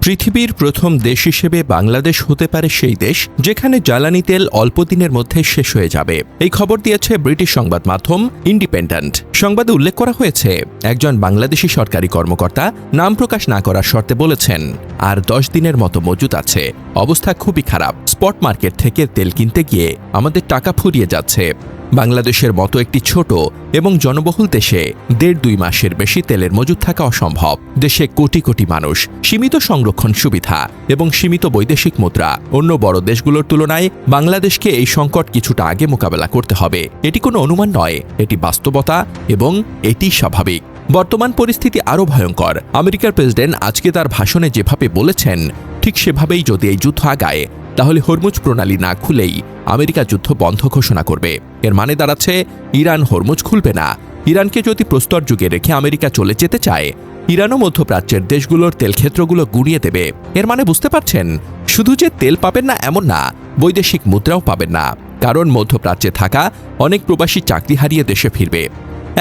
পৃথিবীর প্রথম দেশ হিসেবে বাংলাদেশ হতে পারে সেই দেশ যেখানে জ্বালানি তেল অল্প দিনের মধ্যে শেষ হয়ে যাবে। এই খবর দিয়েছে ব্রিটিশ সংবাদ মাধ্যম ইন্ডিপেন্ডেন্ট। সংবাদে উল্লেখ করা হয়েছে, একজন বাংলাদেশি সরকারি কর্মকর্তা নাম প্রকাশ না করার শর্তে বলেছেন, আর 10 দিনের মতো মজুত আছে। অবস্থা খুবই খারাপ। স্পট মার্কেট থেকে তেল কিনতে গিয়ে আমাদের টাকা ফুরিয়ে যাচ্ছে। বাংলাদেশের মতো একটি ছোট এবং জনবহুল দেশে 1.5-2 মাসের বেশি তেলের মজুত থাকা অসম্ভব। দেশে কোটি কোটি মানুষ, সীমিত সংরক্ষণ সুবিধা এবং সীমিত বৈদেশিক মুদ্রা। অন্য বড় দেশগুলোর তুলনায় বাংলাদেশকে এই সংকট কিছুটা আগে মোকাবেলা করতে হবে। এটি কোনো অনুমান নয়, এটি বাস্তবতা এবং এটি স্বাভাবিক। বর্তমান পরিস্থিতি আরও ভয়ঙ্কর। আমেরিকার প্রেসিডেন্ট আজকে তার ভাষণে যেভাবে বলেছেন, ঠিক সেভাবেই যদি এই যুদ্ধ আগায়, তাহলে হরমুজ প্রণালী না খুলেই আমেরিকা যুদ্ধ বন্ধ ঘোষণা করবে। এর মানে দাঁড়াচ্ছে, ইরান হরমুজ খুলবে না। ইরানকে যদি প্রস্তর যুগে রেখে আমেরিকা চলে যেতে চায়, ইরানও মধ্যপ্রাচ্যের দেশগুলোর তেলক্ষেত্রগুলো গুঁড়িয়ে দেবে। এর মানে বুঝতে পারছেন, শুধু যে তেল পাবেন না এমন না, বৈদেশিক মুদ্রাও পাবেন না। কারণ মধ্যপ্রাচ্যে থাকা অনেক প্রবাসী চাকরি হারিয়ে দেশে ফিরবে।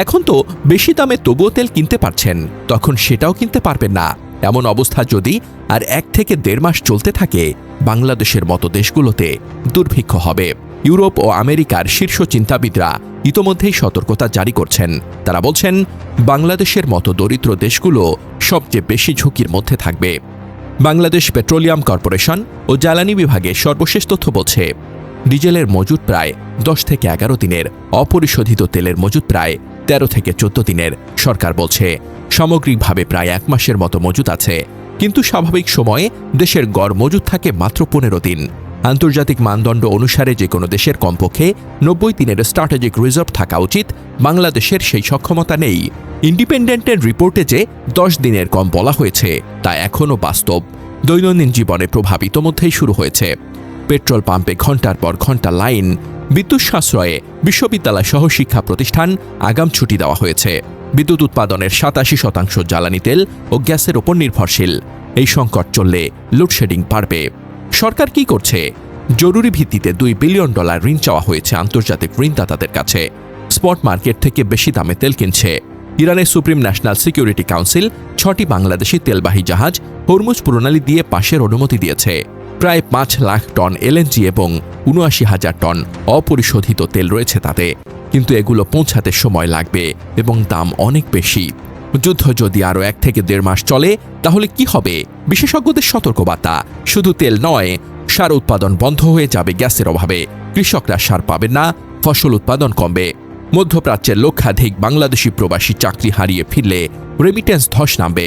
এখন তো বেশি দামে তবুও তেল কিনতে পারছেন, তখন সেটাও কিনতে পারবেন না। এমন অবস্থা যদি আর 1 থেকে 1.5 মাস চলতে থাকে, বাংলাদেশের মতো দেশগুলোতে দুর্ভিক্ষ হবে। ইউরোপ ও আমেরিকার শীর্ষ চিন্তাবিদরা ইতোমধ্যেই সতর্কতা জারি করছেন। তারা বলছেন, বাংলাদেশের মতো দরিদ্র দেশগুলো সবচেয়ে বেশি ঝুঁকির মধ্যে থাকবে। বাংলাদেশ পেট্রোলিয়াম কর্পোরেশন ও জ্বালানি বিভাগের সর্বশেষ তথ্য বলছে, ডিজেলের মজুত প্রায় 10 থেকে 11 দিনের, অপরিশোধিত তেলের মজুত প্রায় 13 থেকে 14 দিনের। সরকার বলছে, সামগ্রিকভাবে প্রায় 1 মাসের মতো মজুত আছে, কিন্তু স্বাভাবিক সময়ে দেশের গড় মজুত থাকে মাত্র 15 দিন। আন্তর্জাতিক মানদণ্ড অনুসারে যে কোনো দেশের কমপক্ষে 90 দিনের স্ট্র্যাটেজিক রিজার্ভ থাকা উচিত। বাংলাদেশের সেই সক্ষমতা নেই। ইন্ডিপেন্ডেন্টের রিপোর্টে যে 10 দিনের কম বলা হয়েছে, তা এখনও বাস্তব। দৈনন্দিন জীবনে প্রভাব ইতোমধ্যেই শুরু হয়েছে। পেট্রোল পাম্পে ঘণ্টার পর ঘণ্টা লাইন, বিদ্যুৎ সাশ্রয়ে বিশ্ববিদ্যালয় সহ শিক্ষা প্রতিষ্ঠান আগাম ছুটি দেওয়া হয়েছে। বিদ্যুৎ উৎপাদনের 87% জ্বালানি তেল ও গ্যাসের ওপর নির্ভরশীল। এই সংকট চললে লোডশেডিং বাড়বে। সরকার কি করছে? জরুরি ভিত্তিতে $2 বিলিয়ন ঋণ চাওয়া হয়েছে আন্তর্জাতিক ঋণদাতাদের কাছে। স্পট মার্কেট থেকে বেশি দামে তেল কিনছে। ইরানের সুপ্রিম ন্যাশনাল সিকিউরিটি কাউন্সিল 6টি বাংলাদেশি তেলবাহী জাহাজ হরমুজ প্রণালী দিয়ে পাশের অনুমতি দিয়েছে। প্রায় 5 লাখ টন এলএনজি এবং 79,000 টন অপরিশোধিত তেল রয়েছে তাতে। কিন্তু এগুলো পৌঁছাতে সময় লাগবে এবং দাম অনেক বেশি। যুদ্ধ যদি আরও 1 থেকে 1.5 মাস চলে, তাহলে কি হবে? বিশেষজ্ঞদের সতর্কবার্তা, শুধু তেল নয়, সার উৎপাদন বন্ধ হয়ে যাবে গ্যাসের অভাবে। কৃষকরা সার পাবেন না, ফসল উৎপাদন কমবে। মধ্যপ্রাচ্যের লক্ষাধিক বাংলাদেশি প্রবাসী চাকরি হারিয়ে ফিরলে রেমিটেন্স ধস নামবে।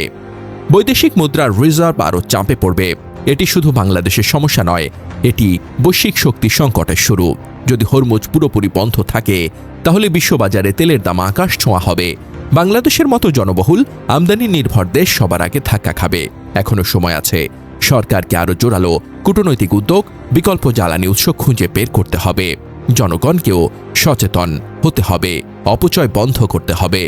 বৈদেশিক মুদ্রার রিজার্ভ আরও চাপে পড়বে। এটি শুধু বাংলাদেশের সমস্যা নয়, এটি বৈশ্বিক শক্তি সংকটের শুরু। যদি হরমুজ পুরোপুরি বন্ধ থাকে, তাহলে বিশ্ববাজারে তেলের দাম আকাশ ছোঁয়া হবে। বাংলাদেশের মতো জনবহুল, আমদানি নির্ভর দেশ সবার আগে ধাক্কা খাবে। এখনও সময় আছে। সরকারকে আরও জোরালো কূটনৈতিক উদ্যোগ, বিকল্প জ্বালানি উৎস খুঁজে বের করতে হবে। জনগণকেও সচেতন হতে হবে, অপচয় বন্ধ করতে হবে।